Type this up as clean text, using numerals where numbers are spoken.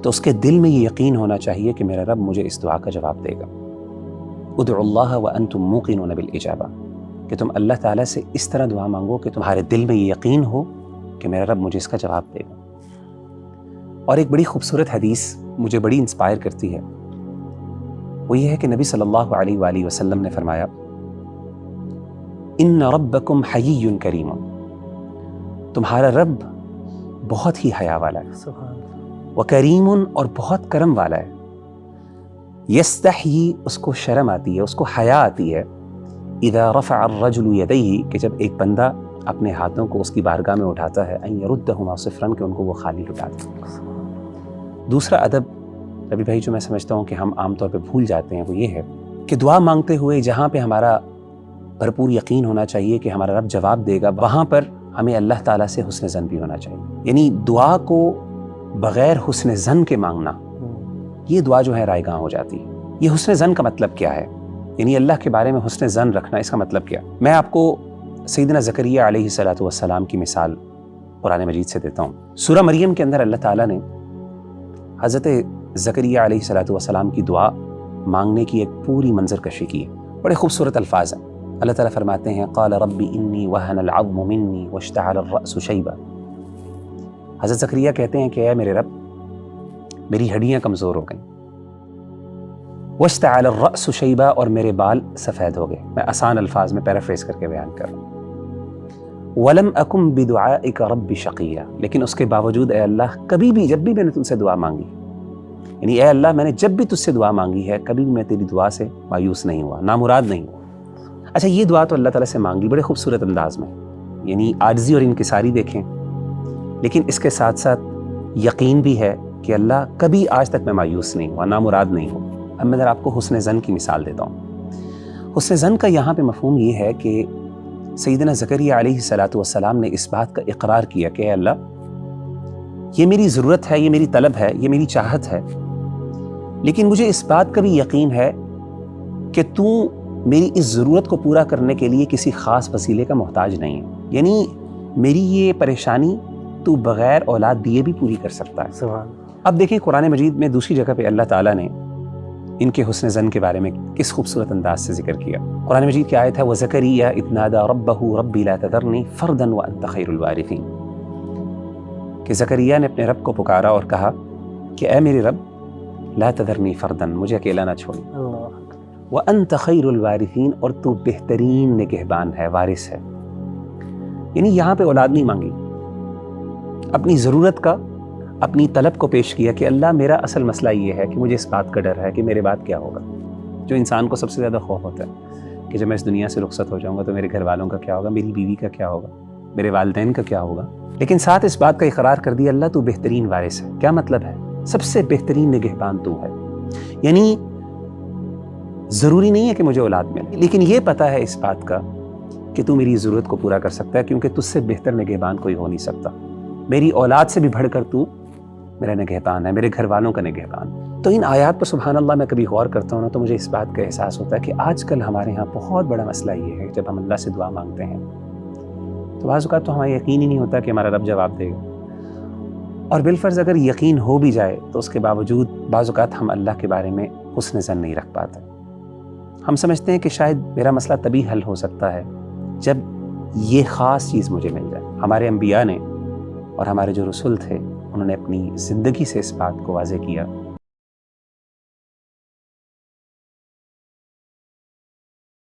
تو اس کے دل میں یہ یقین ہونا چاہیے کہ میرا رب مجھے اس دعا کا جواب دے گا. ادعوا اللہ وانتم موقنون بالاجابہ، کہ تم اللہ تعالیٰ سے اس طرح دعا مانگو کہ تمہارے دل میں یہ یقین ہو کہ میرا رب مجھے اس کا جواب دے گا. اور ایک بڑی خوبصورت حدیث مجھے بڑی انسپائر کرتی ہے، وہ یہ ہے کہ نبی صلی اللہ علیہ وآلہ وسلم نے فرمایا ان ربکم حیی کریم، تمہارا رب بہت ہی حیا والا ہے، وکریم، اور بہت کرم والا ہے. یستحیی، اس کو شرم آتی ہے، اس کو حیا آتی ہے، اذا رفع الرجل یدیہ، کہ جب ایک بندہ اپنے ہاتھوں کو اس کی بارگاہ میں اٹھاتا ہے، ان یردہما صفرا، کہ ان کو وہ خالی لوٹا دے. دوسرا ادب ربی بھائی جو میں سمجھتا ہوں کہ ہم عام طور پہ بھول جاتے ہیں، وہ یہ ہے کہ دعا مانگتے ہوئے جہاں پہ ہمارا بھرپور یقین ہونا چاہیے کہ ہمارا رب جواب دے گا، وہاں پر ہمیں اللہ تعالیٰ سے حسن ظن بھی ہونا چاہیے. یعنی دعا کو بغیر حسن ظن کے مانگنا، یہ دعا جو ہے رائے گاں ہو جاتی ہے. یہ حسن ظن کا مطلب کیا ہے؟ یعنی اللہ کے بارے میں حسن ظن رکھنا، اس کا مطلب کیا؟ میں آپ کو سیدنا زکریا علیہ السلام کی مثال قرآن مجید سے دیتا ہوں. سورہ مریم کے اندر اللہ تعالیٰ نے حضرت زکریا علیہ السلام کی دعا مانگنے کی ایک پوری منظر کشی کی ہے. بڑے خوبصورت الفاظ ہیں. اللہ تعالیٰ فرماتے ہیں قال رب انی وہن العظم منی واشتعل الرأس شیبا. حضرت زکریا کہتے ہیں کہ اے میرے رب، میری ہڈیاں کمزور ہو گئیں، واشتعل الرأس شیبا، اور میرے بال سفید ہو گئے. میں آسان الفاظ میں پیرافریز کر کے بیان کر رہا ہوں. ولم اکن بدعائک رب شقیا، لیکن اس کے باوجود اے اللہ کبھی بھی جب بھی میں نے تم سے دعا مانگی، یعنی اے اللہ میں نے جب بھی تجھ سے دعا مانگی ہے، کبھی بھی میں تیری دعا سے مایوس نہیں ہوا، نامراد نہیں ہوا. اچھا، یہ دعا تو اللہ تعالیٰ سے مانگی بڑے خوبصورت انداز میں، یعنی عاجزی اور انکساری دیکھیں، لیکن اس کے ساتھ ساتھ یقین بھی ہے کہ اللہ کبھی آج تک میں مایوس نہیں ہوا، نامراد نہیں ہوا. اب میں ذرا آپ کو حسن ظن کی مثال دیتا ہوں. حسن ظن کا یہاں پہ مفہوم یہ ہے کہ سیدنا زکریا علیہ السلام نے اس بات کا اقرار کیا کہ اے اللہ، یہ میری ضرورت ہے، یہ میری طلب ہے، یہ میری چاہت ہے، لیکن مجھے اس بات کا بھی یقین ہے کہ تو میری اس ضرورت کو پورا کرنے کے لیے کسی خاص وسیلے کا محتاج نہیں ہے. یعنی میری یہ پریشانی تو بغیر اولاد دیے بھی پوری کر سکتا ہے. سبحان. اب دیکھیں قرآن مجید میں دوسری جگہ پہ اللہ تعالیٰ نے ان کے حسن ظن کے بارے میں کس خوبصورت انداز سے ذکر کیا. قرآن مجید کی آیت ہے وَزَكَرِيَّا إِذْ نَادَىٰ رَبَّهُ رَبِّ لَا تَذَرْنِي فَرْدًا وَأَنْتَ خَيْرُ الْوَارِثِينَ، کہ زکریا نے اپنے رب کو پکارا اور کہا کہ اے میرے رب، لا تذرنی فردن، مجھے اکیلا نہ چھوڑ، وَأَنْتَ خَيْرُ الْوَارِثِينَ، اور تو بہترین نگہبان ہے، وارث ہے. یعنی یہاں پہ اولاد نہیں مانگی، اپنی ضرورت کا، اپنی طلب کو پیش کیا کہ اللہ میرا اصل مسئلہ یہ ہے کہ مجھے اس بات کا ڈر ہے کہ میرے بعد کیا ہوگا. جو انسان کو سب سے زیادہ خوف ہوتا ہے کہ جب میں اس دنیا سے رخصت ہو جاؤں گا تو میرے گھر والوں کا کیا ہوگا، میری بیوی کا کیا ہوگا، میرے والدین کا کیا ہوگا. لیکن ساتھ اس بات کا اقرار کر دیا اللہ تو بہترین وارث ہے. کیا مطلب ہے؟ سب سے بہترین نگہبان تو ہے. یعنی ضروری نہیں ہے کہ مجھے اولاد ملے، لیکن یہ پتہ ہے اس بات کا کہ تو میری ضرورت کو پورا کر سکتا ہے، کیونکہ تجھ سے بہتر نگہبان کوئی ہو نہیں سکتا. میری اولاد سے بھی بڑھ کر تو میرا نگہبان ہے، میرے گھر والوں کا نگہبان. تو ان آیات پر سبحان اللہ میں کبھی غور کرتا ہوں نا، تو مجھے اس بات کا احساس ہوتا ہے کہ آج کل ہمارے ہاں بہت بڑا مسئلہ یہ ہے، جب ہم اللہ سے دعا مانگتے ہیں تو بعض اوقات تو ہمیں یقین ہی نہیں ہوتا کہ ہمارا رب جواب دے گا، اور بالفرض اگر یقین ہو بھی جائے تو اس کے باوجود بعض اوقات ہم اللہ کے بارے میں حسن ظن نہیں رکھ پاتے. ہم سمجھتے ہیں کہ شاید میرا مسئلہ تبھی حل ہو سکتا ہے جب یہ خاص چیز مجھے مل جائے. ہمارے انبیاء نے اور ہمارے جو رسول تھے، انہوں نے اپنی زندگی سے اس بات کو واضح کیا